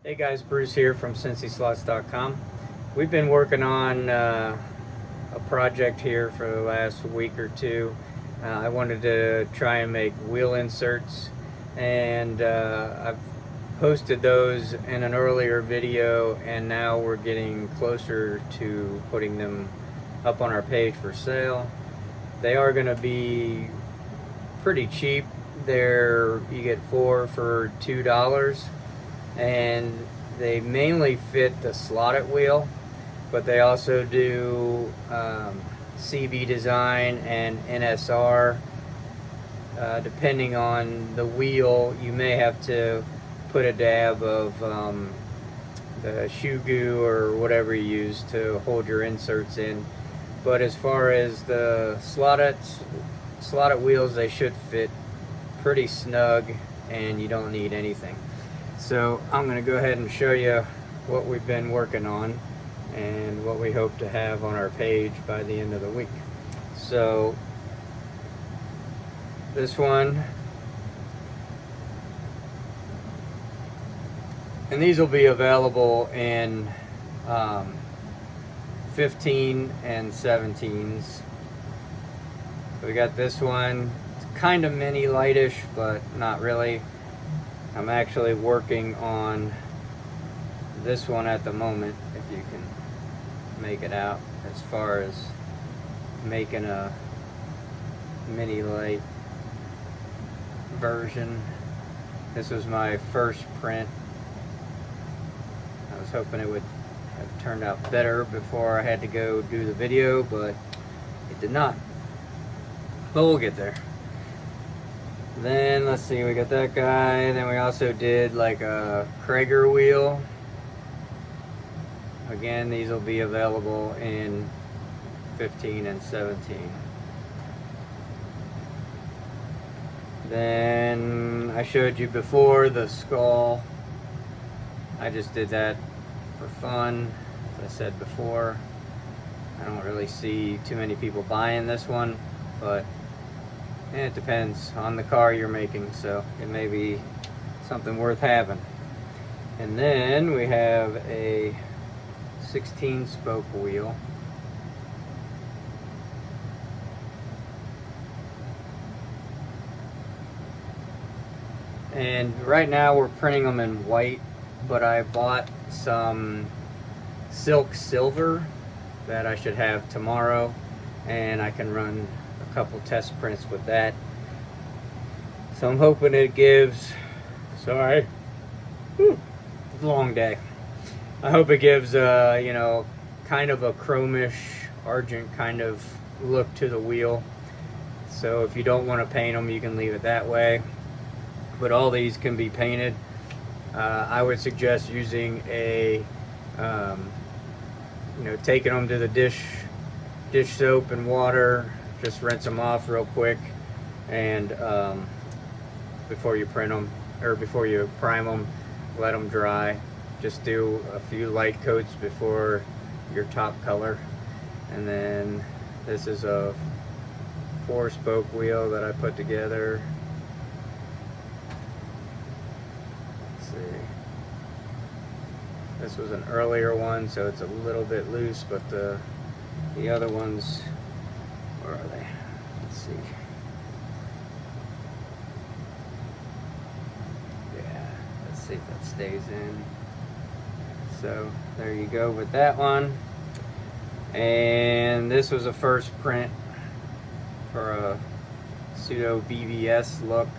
Hey guys, Bruce here from CincySlots.com. We've been working on a project here for the last week or two. I wanted to try and make wheel inserts, and I've posted those in an earlier video, and now we're getting closer to putting them up on our page for sale. They are going to be pretty cheap. You get 4 for $2, and they mainly fit the slotted wheel, but they also do CB design and NSR. Depending on the wheel, you may have to put a dab of the shoe goo or whatever you use to hold your inserts in. But as far as the slotted wheels, they should fit pretty snug, and you don't need anything. So I'm going to go ahead and show you what we've been working on and what we hope to have on our page by the end of the week. So this one, and these will be available in 15 and 17s. So we got this one. It's kind of mini lightish, but not really. I'm actually working on this one at the moment, if you can make it out, as far as making a mini light version. This was my first print. I was hoping it would have turned out better before I had to go do the video, but it did not. But we'll get there. Then let's see, we got that guy. Then we also did like a Krager wheel. Again, these will be available in 15 and 17. Then I showed you before the skull. I just did that for fun. As I said before, I don't really see too many people buying this one, but it depends on the car you're making, so it may be something worth having. And then we have a 16 spoke wheel. And right now we're printing them in white, but I bought some silk silver that I should have tomorrow, and I can run a couple test prints with that. So I'm hoping it gives, sorry, it's a long day. I hope it gives you know, kind of a chromish argent kind of look to the wheel. So if you don't want to paint them, you can leave it that way, but all these can be painted. I would suggest using a you know, taking them to the dish soap and water. Just rinse them off real quick, and before you print them, or before you prime them, let them dry. Just do a few light coats before your top color. And then this is a 4-spoke wheel that I put together. Let's see. This was an earlier one, so it's a little bit loose, but the other ones, where are they? Let's see. Yeah, let's see if that stays in. So there you go with that one. And this was a first print for a pseudo BBS look.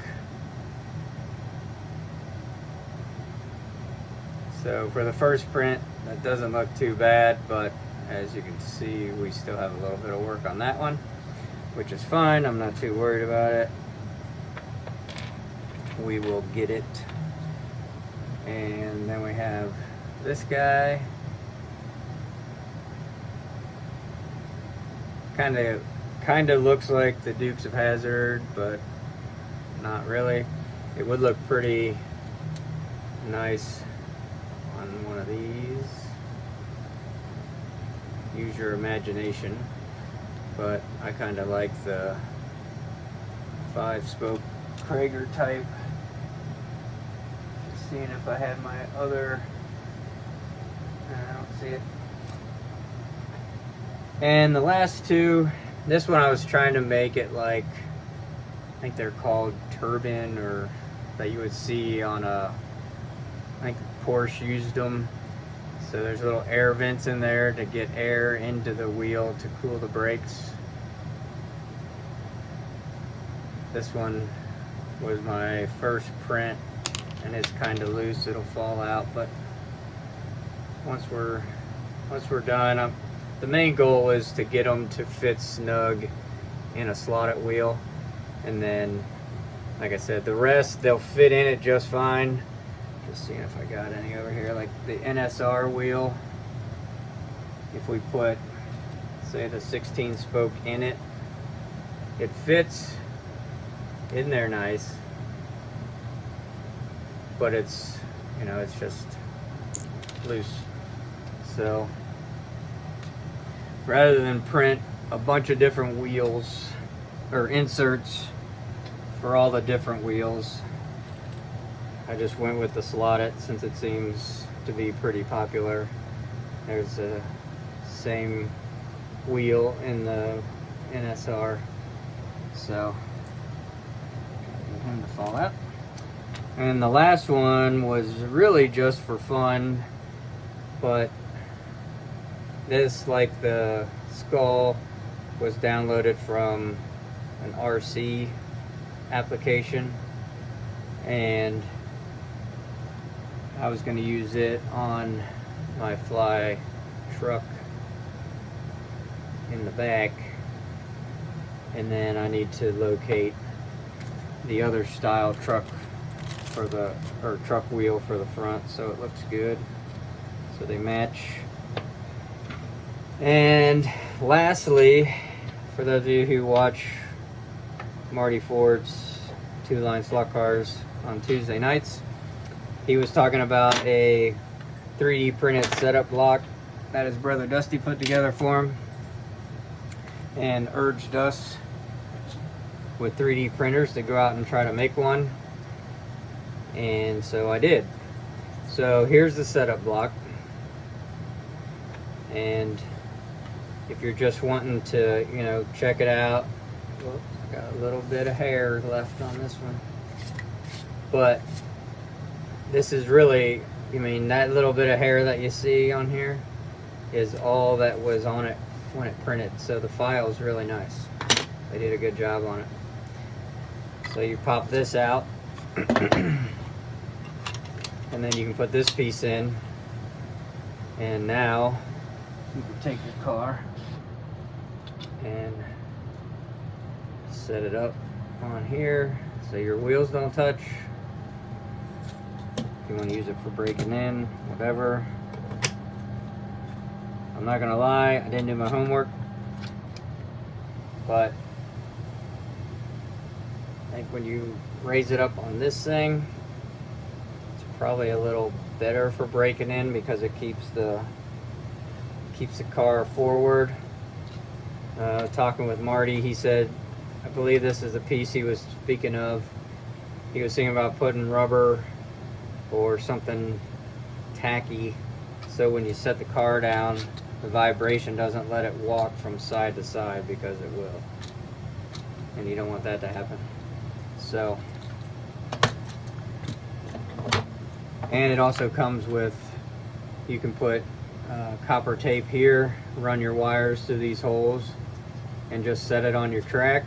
So for the first print, that doesn't look too bad, but as you can see, we still have a little bit of work on that one, which is fine. I'm not too worried about it. We will get it. And then we have this guy. Kind of looks like the Dukes of Hazzard, but not really. It would look pretty nice on one of these. Use your imagination, but I kind of like the 5-spoke Krager type. Just seeing if I had my other I don't see it. And the last two, this one I was trying to make it like, I think they're called turbine, or that you would see on a, I think Porsche used them. So there's little air vents in there to get air into the wheel to cool the brakes. This one was my first print, and it's kind of loose, it'll fall out, but once we're done, the main goal is to get them to fit snug in a slotted wheel, and then, like I said, the rest they'll fit in it just fine. Just seeing if I got any over here, like the NSR wheel. If we put, say, the 16 spoke in it, it fits in there nice, but it's, you know, it's just loose. So rather than print a bunch of different wheels or inserts for all the different wheels, I just went with the slotted since it seems to be pretty popular. There's the same wheel in the NSR, so him to fall out. And the last one was really just for fun, but this, like the skull, was downloaded from an RC application, and I was going to use it on my fly truck in the back, and then I need to locate the other style truck for the, or truck wheel for the front, so it looks good, so they match. And lastly, for those of you who watch Marty Ford's Two Line Slot Cars on Tuesday nights, he was talking about a 3D printed setup block that his brother Dusty put together for him, and urged us with 3D printers to go out and try to make one. And so I did. So here's the setup block, and if you're just wanting to, you know, check it out, whoops, I got a little bit of hair left on this one, but this is really, I mean, that little bit of hair that you see on here is all that was on it when it printed. So the file is really nice. They did a good job on it. So you pop this out, and then you can put this piece in, and now you can take your car and set it up on here so your wheels don't touch. If you want to use it for breaking in, whatever. I'm not gonna lie, I didn't do my homework, but I think when you raise it up on this thing, it's probably a little better for breaking in because it keeps the car forward. Talking with Marty, he said, I believe this is a piece he was speaking of. He was thinking about putting rubber or something tacky, so when you set the car down, the vibration doesn't let it walk from side to side, because it will, and you don't want that to happen. So, and it also comes with, you can put copper tape here, run your wires through these holes and just set it on your track,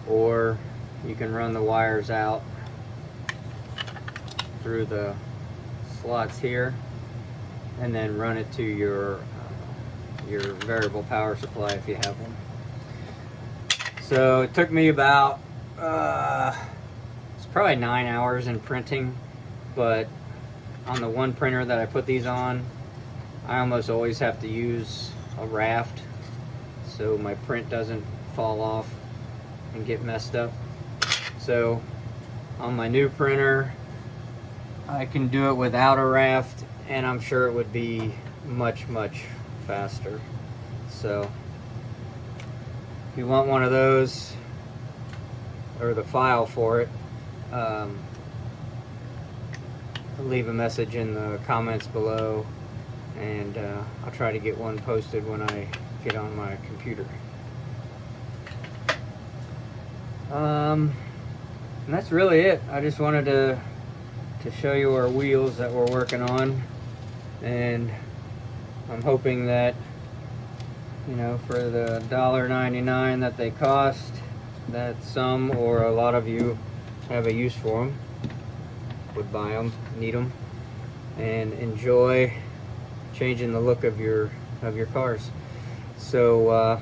or you can run the wires out through the slots here and then run it to your variable power supply if you have one. So it took me about it's probably 9 hours in printing, but on the one printer that I put these on, I almost always have to use a raft so my print doesn't fall off and get messed up. So on my new printer, I can do it without a raft, and I'm sure it would be much faster. So if you want one of those, or the file for it, leave a message in the comments below, and I'll try to get one posted when I get on my computer. And that's really it. I just wanted to show you our wheels that we're working on, and I'm hoping that, you know, for the $1.99 that they cost, that some or a lot of you have a use for them, would buy them, need them, and enjoy changing the look of your cars. So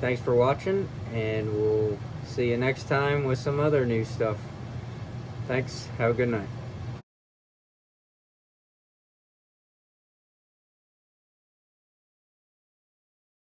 thanks for watching, and we'll see you next time with some other new stuff. Thanks. Have a good night.